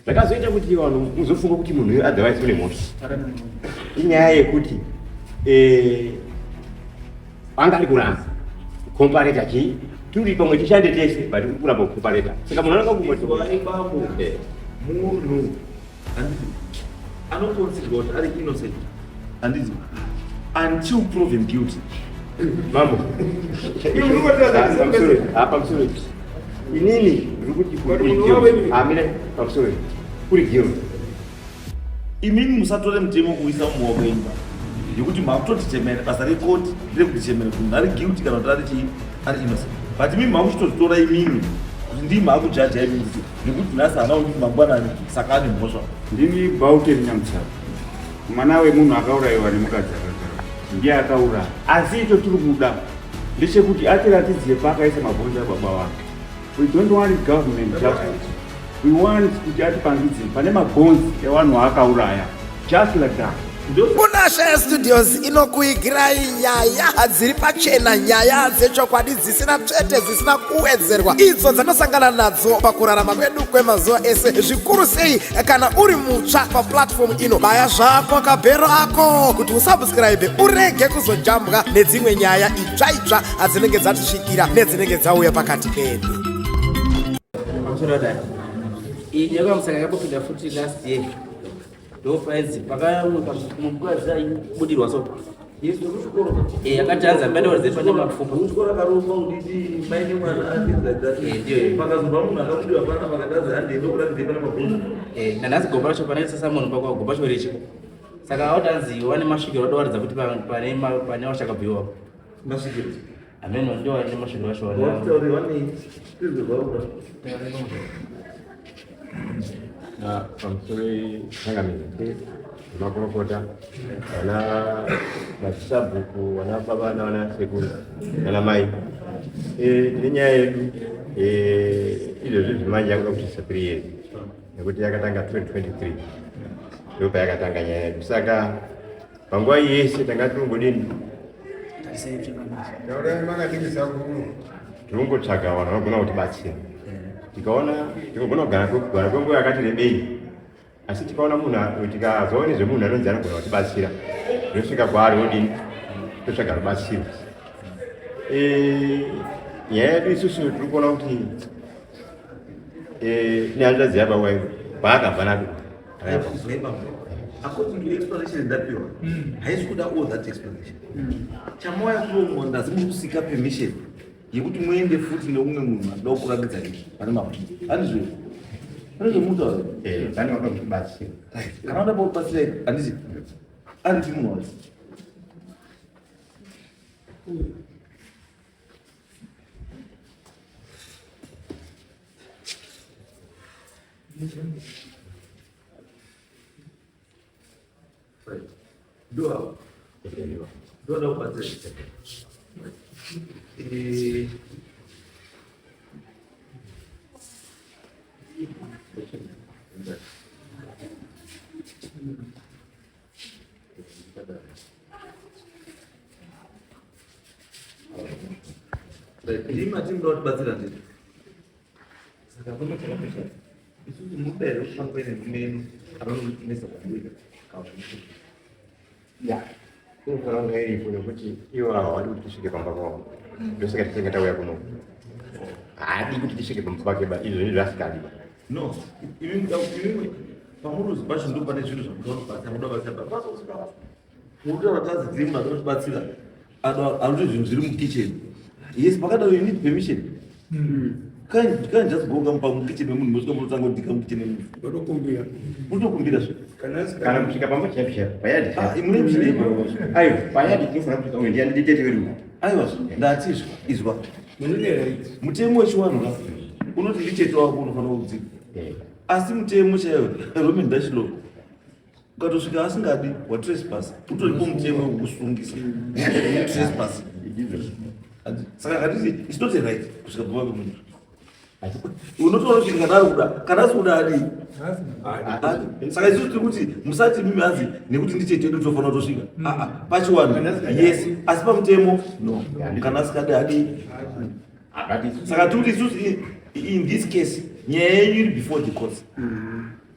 Zvakazoita kuti vanhu uzofunga kuti munhu uyu otherwise une moto. Inyaya yekuti anga ari kuramba comparator chi turi pamwe tishande tese but uri kuramba comparator. Saka munhu ananga kumoti Bambo munhu anoconsiderwa kuti ari innocent handiti until proven guilty. Mambo. Pamusoro. Inini ndiri kuti amire pamusoro kuri guilty. Imini musatore mutemo kuisa mumaoko enyu yekuti makutotichemera basa rekoti nderekutichemera kuti ari guilty kana kuti ari innocent. But imini makuchitozitora imini kuti ndii maakujaja imini kuti nekuti nhasi hana kuti mangwanani saka ane mhosva. Ndini Bauteni Nyamusara. Mwana wemunhu akaurayiwa nemukadzi akagara. Ndiye akauraya. Asi icho tiri kuda ndechekuti atiratidzire paakaisa mabhonzo ababa vake. We don't want government justice. We want kuti atipangidze pane mabhonzo evanhu akauraya. Just like that. Punasha Studios inokuigirai nyaya dziri pachena, nyaya dzechokwadi dzisina tsvete, dzisina kuwedzerwa, idzo dzanosangana nadzo pakurarama kwedu kwemazuva ese. Zvikuru sei kana uri mutsva paplatform ino, baya zvako kabhero ako kuti usubscribe urege kuzojambwa nedzimwe nyaya itsva dzinenge dzatisvikira nedzinenge dzauya pakati pedu. Yakamusaka yakapinda futi last year. Ndofaidzi pakamukadzi aibudirwa so yakatanza mbadoro dzepane mapfupa kuchikora karomba kuditi maine mwana ndio pakazobva munhu akabudirwa pana pakadazi handendo kuratidze pane mabhonzo nanhasi gomba racho pane sasa munhu pakwa gomba cho rechiko saka autanzi wane masvikiro adowaridza kuti pane wachakabviwa masvikiro ameno ndio wane masvikiro acho watauri wane kwizirwa pamusoro tsangamidzi makurukota vana machisabhuku vana baba navana sekuru nana mai nenyaya yedu izvozvo zvimanje yakuda kuti 3 years nekuti yakatanga 2023 ndo payakatanga nyaya yedu. Saka panguva yese tanga tirongodini tirongotsvaga vanhu vanogona kutibatsira. Tikaona tinogona kugara kwenguva yakati rebei, asi tikaona munhu tikazoona zvemunhu anonzi anogona kutibatsira tinosvika kwaari odini totsvaga rubatsiro. Nyaya yedu isusu tiri kuona kuti nehanzvadzi yababa wedu paakabva nado according to explanation ndapiwa haisi kuda all that explanation. Chamauya kurongonda zimukusika permission yekuti muende futi neumwe munhu anoda kukurangidza pane mabhonzo handizvo anozomutaura pane wada kutibatsira kana uda kubatsira handiti anditi munhu wacho ndoa ndoda kubatsira ndima tinoda kutibatsira ndii saka kunotakapesha isusu mudero kupangwene mumenu anoinesa kubuira inofanira kunge iripo nekuti ivo havadi kuti tisvike pamba pavo. Ndosaka titinge tauya kuno haadi kuti tisvike pamba pake izvo zvinhu zvasikadi. no imwe pamuruzi pacho ndo pane zvinhu zvamudakubatsira mudakubatsira mutaura tazi dzimwe anotibatsira anoita zvinhu zviri mukicheni. Yes, pakadaro you need permission. Can't just go kampa mukitchen wemunhu mosvika munotanga kudhika mukitchen wemunhu unokumbira zve Kana kusvika pamba chapisha payadi imune muzvirepo aiwa payadi tinofanira kusvika umwe ndiani nditete wedu aiwa ndatizvo izwa mutemo wechiwanhu unoti nditete wako unofanira kudzika asi mutemo chaiwo roman dutch law ukatosvika asingadi watrespass utoripo mutemo wekusungisa trespass. Saka handiti it's not a right kusvika pamba pemunhu unotoona kuti kana sikuda adi saka isusu tiri kuti musati mimi hazi nekuti nditetedu tofanira kutosvika pachiwanhu yes asi pamutemo no kana asikadi adi. Saka tiri kuti isusu in this case nyaya yenyu iri before the courts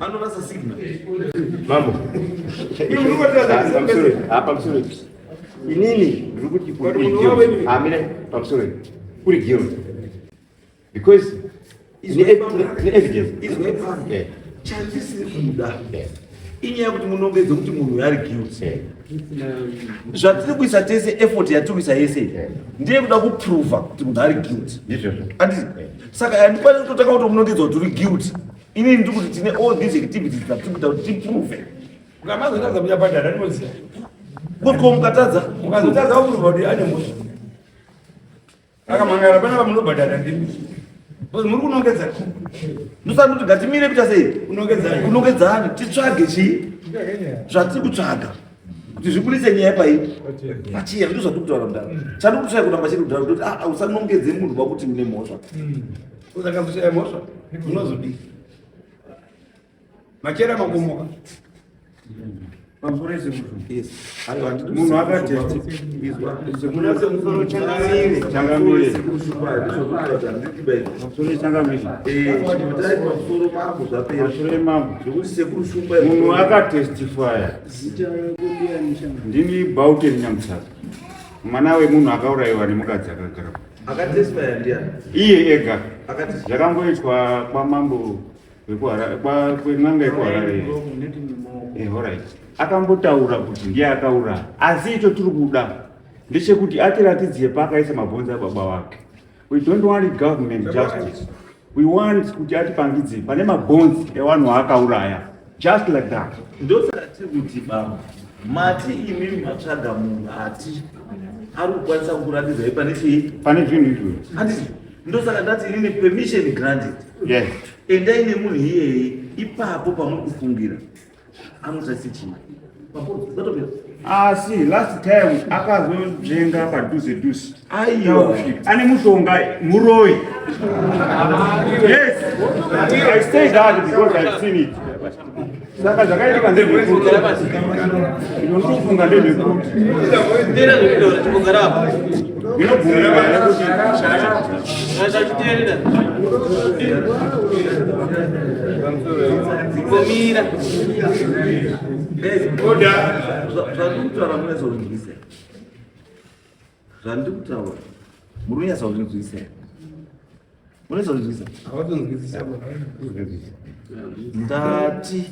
Anorasa signal. Mambo. I'm sorry. Inini, rukuti kuri amine, I'm sorry. Kuri guilt. Because Is evidence. Yeah. Chances kuda. Inyaya kuti munongedze kuti munhu ari guilty. Zvatiri kuisa tese effort yatikuisa yese ndiye kuda kuprova kuti munhu ari guilty. Andi saka handikwanisi kutotaka kuti munongedza kuti uri guilty. Inini ndiri kuti tine all these activities dzatikuita kuti tiprove. Ukamazotadza muchabhadhara ndinoziva. Koko mukatadza Ukazotadza waprova kuti ane mhosva. Akamangara panapa munobhadhara ndimi. Muri kunongedza. ndosati kuti ngatimire kuita sei Kunongedzana. kunongedzana titsvage chii zvatiri kutsvaga kuti zviburitse nyaya paii pachiya ndizvo zvatiri kutaura mudaro chadi kutsvaya kuramba chiri kutaura kuti usanongedze munhu wakuti mune mhosva Usakazoshaya mhosva. Unozodii? Machera makomoka. Munhu akatesti munhu akatestifya ndini Bauten Nyamusaka mwana wemunhu akaurayiwa nemukadzi akagara akatestifya ndiani iye ega akatestifya zvakangoitwa kwaMambo kwen'anga yekuharare alright akambotaura kuti ndiye akauraya asi icho tiri kuda ndechekuti atiratidzire paakaisa mabhonzo ababa vake. We don't want government justice, we want kuti atipangidze pane mabhonzo evanhu akauraya just like that. ndosaka tiri kuti baba mati imimi matsvaga munhu ati ari kukwanisa kukuratidza pane chii pane zvinhu izvozvo. handiti ndosaka ndati inini permission granted. Yes. Endai nemunhu iyeye ipapo pamuri kufungira anotarisa chii zatopera. Asi last time akazonzvenga padhuze dhuze. Aiwa Ane mushonga muroi. Yes. I say that because I've seen it. Saka zvakaitika ndezvekuti ndinofunga ndezvekuti ndinobvumira zvandikutaura munyatsaurinzwisa zvandikutaura muri kunyatsaurinzwisa munyatsaurinzwisa ndati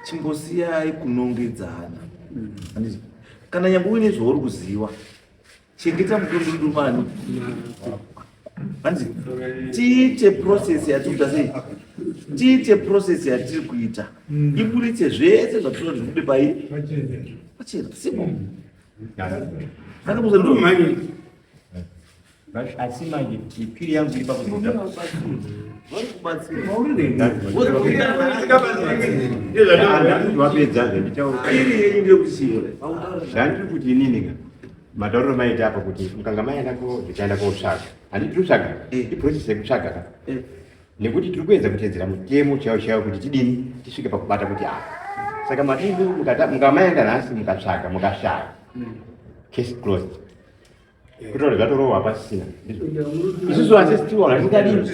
chimbosiyai kunongedzana. Kana nyangwe uine zvauri kuziva chengeta mudundumani. Tiite process yatiri kuita sei, tiite process yatiri kuita iburitse zvese zvatinoda zvinobude pachena simple. Asi manje ipiri yangu iri pakuita zvandiri kuti inini matauriro maita apa kuti mukanga maenda ndichaenda kotsvaga handiti totsvaga iprocess yekutsvaga ka nekuti tiri kuedza kutedzera mutemo chaiwo chaiwo kuti tidini tisvike pakubata kuti saka madindu mukamaenda nhasi mukatsvaga mukashaya case closed kutaura zvatorohwa pasina isusu hasi tiona tingadini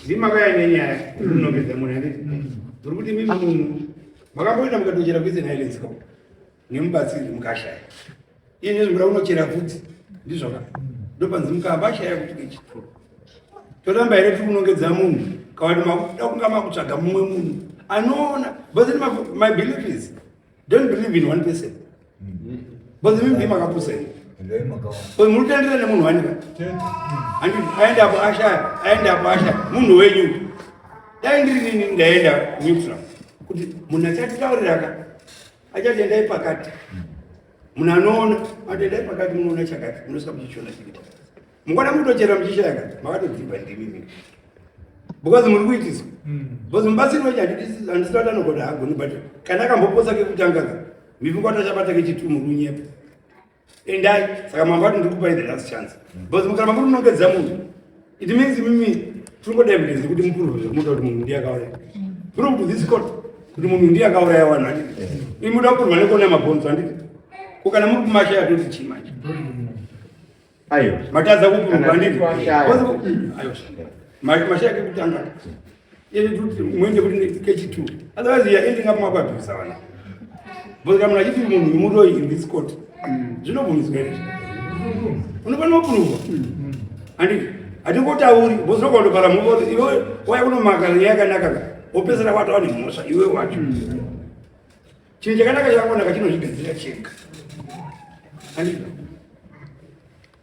zimakaya nenyaya unongedza munhu anditi uri kuti mimi munhu makamboenda mukatochera kuise nailenska nemubatsiri mukashaya iye nezvimura unochera futi ndizvoka ndopanzi mukabashaya kuti kechitoro toramba here tiri kunongedza munhu kawati makuda kunga makutsvaga mumwe munhu anoona because my belief is don't believe in one person because mimi makapuseni muri kutendera nemunhu wanika aenda apo ashaya aenda apo ashaya munhu wenyu dai ndiri nini ndaenda neutral kuti munhu achatitaurira achati endai pakati munhu anoona ati endai pakati munoona chakati munosvika muchichiona chikuita mungada mutochera muchishaya makatodzibva ndimimi because muri kuitiswa because mubatsiri wechi handisati anogoda hagoni but kana akamboposa kekutanga mivingatachabata kechitu muri unyepa endai saka mambati ndiri kupai the last chance because mukaramba muri kunongedza munhu it means mimi tiri evidence kuti muprove muda kuti munhu ndiye akauraya prove to this court kuti munhu ndiye akauraya vanhu handiti imi muda kupurwa nekuona mabhonzo handiti kukana muri kumashaya toti chii manje ayo matadza kupurwa handiti mashaya kekutanga kuti muende kuti kechitu otherwise ya ending up makwabvisa vana because kana munhu achiti munhu imuroi in this court zvinobvumiswa here unofanira kupurwa handiti hatingotauri bozinokwandopara muvoti iwe waya kunomaka yakanaka wopedzera wati wane mhosva iwe wacho chinhu chakanaka chakonaka chinozvigadzira chega handiti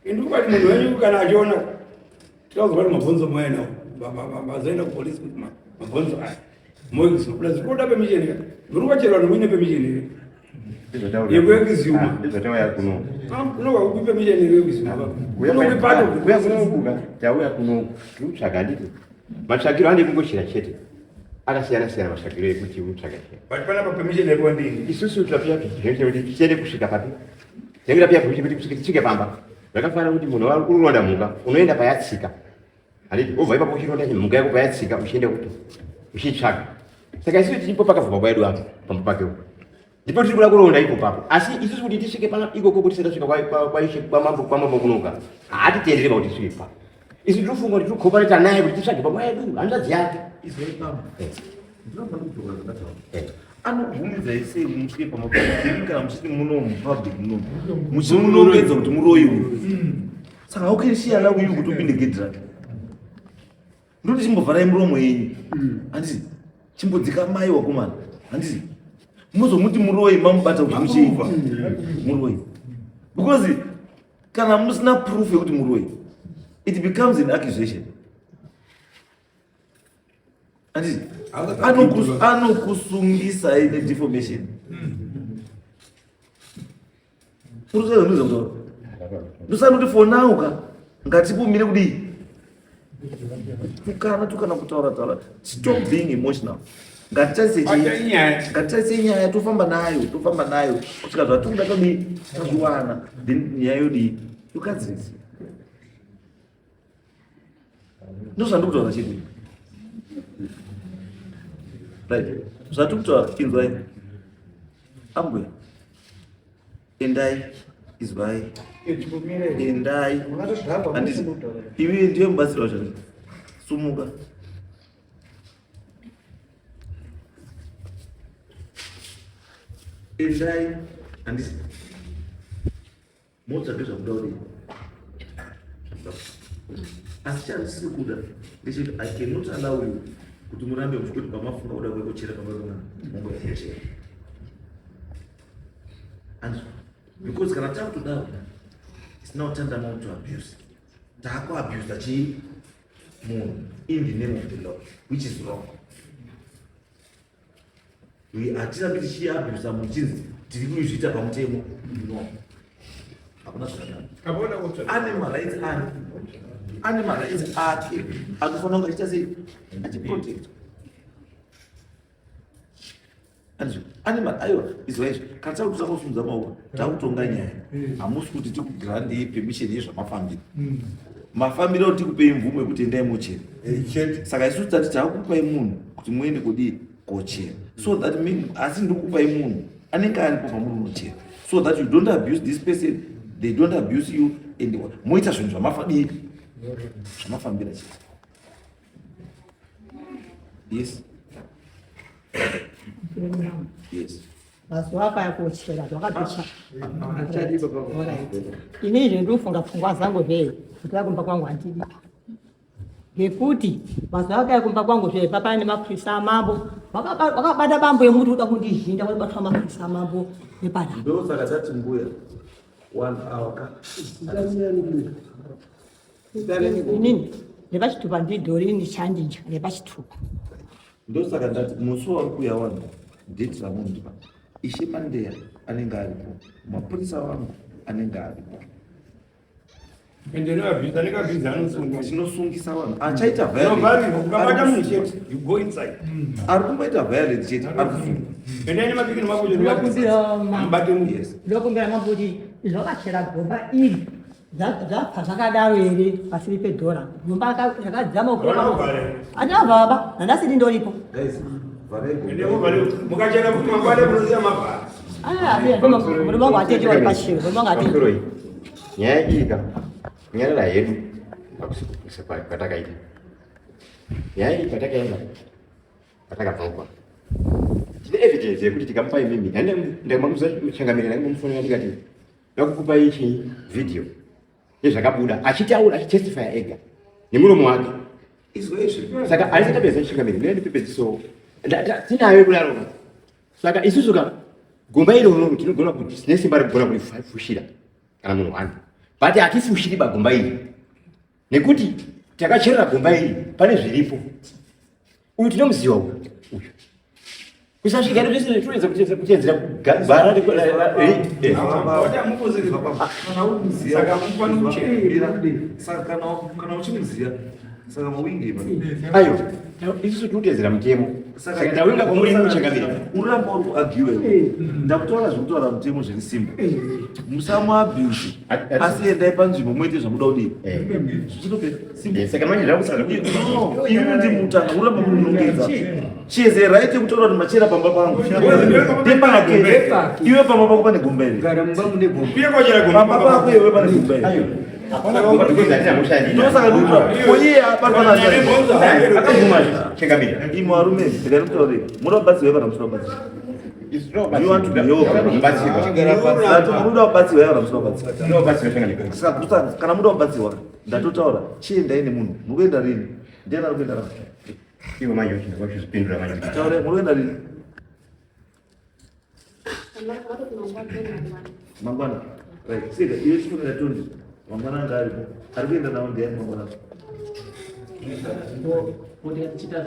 indikubati munhu wenyu kana achiona tikauzwa kuti mabhonzo mainawo vazoenda kupolisi kuti mabhonzo aya moikuzobuda zvirikuda pemisheni muri kwacherwa nomuine pemisheni here yekuekizuma unogwa kupi pemisheni yekuekizuma uya kunobuka tauya kunoku tiri kutsvaga handiti matsvagiro ane kungochera chete akasiyana siyana matsvagiro ekuti utsvaga chete but panapa pemisheni yekuwa ndini isusu tapiya kuti tichende kusvika papi tenge tapiya kuti tisvike pamba zvakafanira kuti munhu ari kuronda mhuka unoenda payatsika handiti obva ipapo uchironda mhuka yako payatsika uchiende kuti uchitsvaga saka isusu tichipo pakabva baba edu apa pamba pake upo ndipo tiri kuda kuronda ipo papo asi isusu kuti tisvike ikoko kuti tisenda kusvika kwamambo kunoka hatitendere pakuti tisvike papo isu tinofunga kuti tinokopareta naye kuti titsvage baba edu hanzvadzi yake anobvumidza sei musvike pamapakana muchiti munomu public munomu muchimunongedza kuti muroiwe saka aukerisiyana uyu kuti upinde gedi rake ndoti chimbovharai muromo yenyu handiti chimbodzika mai wakomana handiti muzomuti muroi mamubata kuti muchiipa muroi because kana musina proof yekuti muroi it becomes an accusation handiti anokusungisa ine deformation urusaizvonizvo ndosanoti for now ka ngatipumire kudii tukana kutaura stop being emotional ngatitarisa nyaya tofamba nayo kusvika zvatikuda todii tazviwana then nyaya yodii yokadzirisa ndozvandikutaura chii right zvatikutaura inzwai ambwe endai izwai endai handisi iwe ndiye mubatsiri wacho sumuka endai handisi motsvake zvakutaurei asi chandisiri kuda ndechekuti I cannot allow you kuti murambe muchikuti pamafunga kuda kwekuchera pamarona mungoyachera because kana takutodawo it's now tantamount to abuse taakuabuse chii munhu in the name of the law which is wrong. Hatirambi tichiabuse munhu chinzi tiri kuizviita pamutemo no hakuna zvakanaka. Ane marights ake anofanira kunge achiita sei achiprotect aiwa izvaizvo kana takuti takusimudza maoko takutonga nyaya hamusi kuti tikugrandei permission yezvamafambiro mafambiro auti tikupei mvumo yekuti endai mochera saka isusu tati takupai munhu kuti muende kudii kochera so that asi ndikupai munhu anenge aripo pamuri munochera so that you don't abuse this person, they don't abuse you and moita zvinhu zvamafadii zvamafambira chete. Yes. Yes. Mazuva akaya kuchera zvakatocha. Inizvi ndofunga pfungwa dzangu zvei kuti vakumba kwangu handidi. Ngekuti mazuva akaya kumba kwangu zvei papa nemapurisa amambo vakabata bambo yemuti kuda kundizhinda vaibatwa mapurisa amambo nepana. Ndo saka tati mbuya 1 hour ka. Inini nepachitupa ndidhori ndichandinja nepachitupa. Ndo saka ndati musi wari kuuya wangu ndeti ramundipa ishe mandeya anenge aripo mapurisa wangu anenge aripo tinosungisa vanhu achaita ari kumboita violence chete ari ndokumbira mabuti zvakachera gomba iri zvabva zvakadaro here pasiri pedhora gomba rakadzama atina baba nandasiri ndoripo murume wangu atete wari pashiro murume wangu atete nyaya iyi ka kunyarara hedu patakaita nyaya iyi patakaenda patakabva tine evidence yekuti tikamupai mimi ndamamuza changamirira ngamufonera tikati ndakukupai chi video yezvakabuda achitaura achitestifya ega nemuromo wake saka aisatapedza changamirira ndinondipepedzi so tinayo kudaro saka isusu ka gomba iro tinogona kuti tine simba rekugona kurifushira kana munhu wani but hatifushiri bagomba iri nekuti takacherera gomba iri pane zviripo uyu tinomuziva uyu kusasvika nezvese tunoedza kuchenzera bara kana uchimuziva saka mawingi ayo isusu tinotedzera mutemo saka tawinga kwamuri muchangamira uramba uri kuagiwe ndakutaura zvekutaura mutemo zviri simba musamuabuse asi endai panzvimbo muite zvamuda kudii saka manje zvakusaka iwe ndi mutana uramba munonongedza chieze raite kutaura kuti machera pamba pangu ndepake iwe pamba pako pane gomba iri pamba pako iwe pane gomba iri ndosaka oiye imo arume ndikanokutaurei muda kubatsirwa kana musina kubatsirwa you want to be muda kubatsirwa kana musina kubatsirwa kana muda kubatsirwa ndatotaura chiendai nemunhu mukuenda rini ndiani ari kuenda rao iwe manje uchizvipindura manje taure muri kuenda rini mangwana right sika iwe chifunira tondi mangwana anga aripo ari kuenda navo ndiani mangwana kuti atichita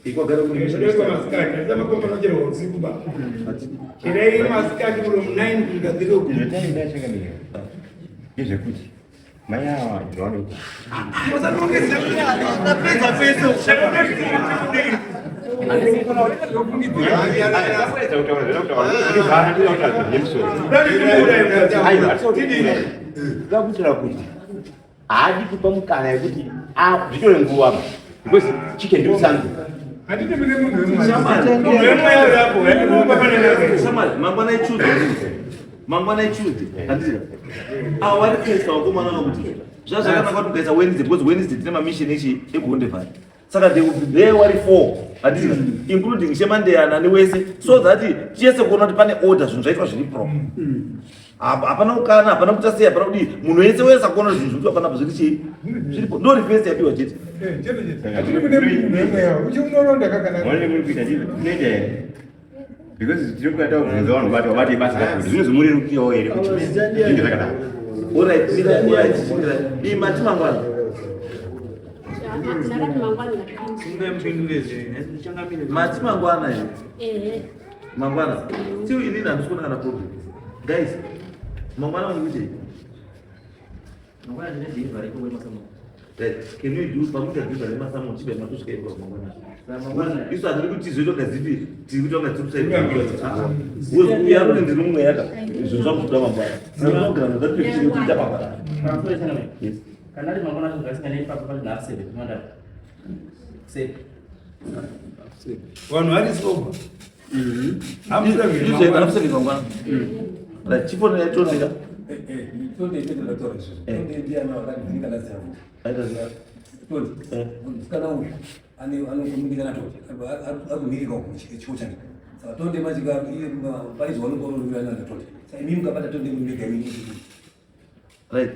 ikwagara kune Ndiko masikati, ndazama kwamba nojera usiku ba. Kirei masikati bro 9 kugadzira ku. Ngezvekuti mai ava zvavanoita Musanongeza tapedza pese ndakutira kuti haadi kupa mukana yekuti zvitore nguva because chicken ndimusango Handite mune munhu wemwe. mangwana etuesday handizira avo vari kuisa vakomana vakuti zvazvakanaka kuti ukaisa wednesday because wednesday tine mamishini echi egondevhari saka they wari 4 handizira including shemandeyana newese so that chese kuona kuti pane order zvinhu zvaitwa zviri proper hapana kukana hapana kutasei hapana kudii munhu wese wese akuona zvinhu zvikuitwa panapa zviri chii zviripo ndo rifesi yadiwa chete Handite mune munhu wemwe. Uchimunoronda kakana. kuita zvinoita here because tiri kuita kubvunza vanhu vati vabate basa rakuti zvinozomurerukirawo here kuti zvinge zvakadaro orit ii mati mangwana mati mangwana here mangwana tiu inini handisikuona kana problem guys mangwana vanikuitei can we do pamuta delivery masamu chibe matusvika ipo mangwana isu hatiri kuti zvoitoga zipi tiri kutonga tirikusaidouya kuti ndiri mumwe yaka zvinhu zvakutoda mangwana sinogana zvatitoita mangwana kana ari mangwana zvakasinga neipapo pazvinasere kumandara seri Vanhu vari soba. hamusevhi mangwana chifoni yaitondeka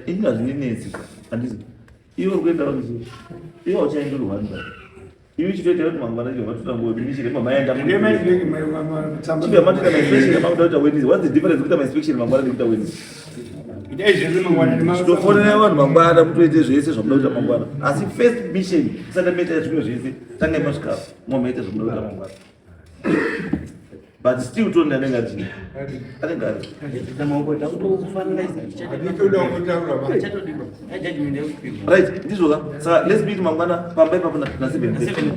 inga zvinenetsi handisi iwe kuenda kuti iwe uchaindorwanda iwe chitoita kuti mangwana icho vatotangoimishire mamaenda chibe matoita mainspection amakuda kuita wednesday what's the difference kuita mainspection mangwana nekuita wednesday tofonera vanhu mangwana mutoite zvese zvamuda kuita mangwana asi first mission isati maita zvimwe zvese tangai masvika mwamaita zvamuda kuita mangwana but still tonda anenge ati anenge ari right ndizvoka saka let's meet mangwana pamba ipapo na 7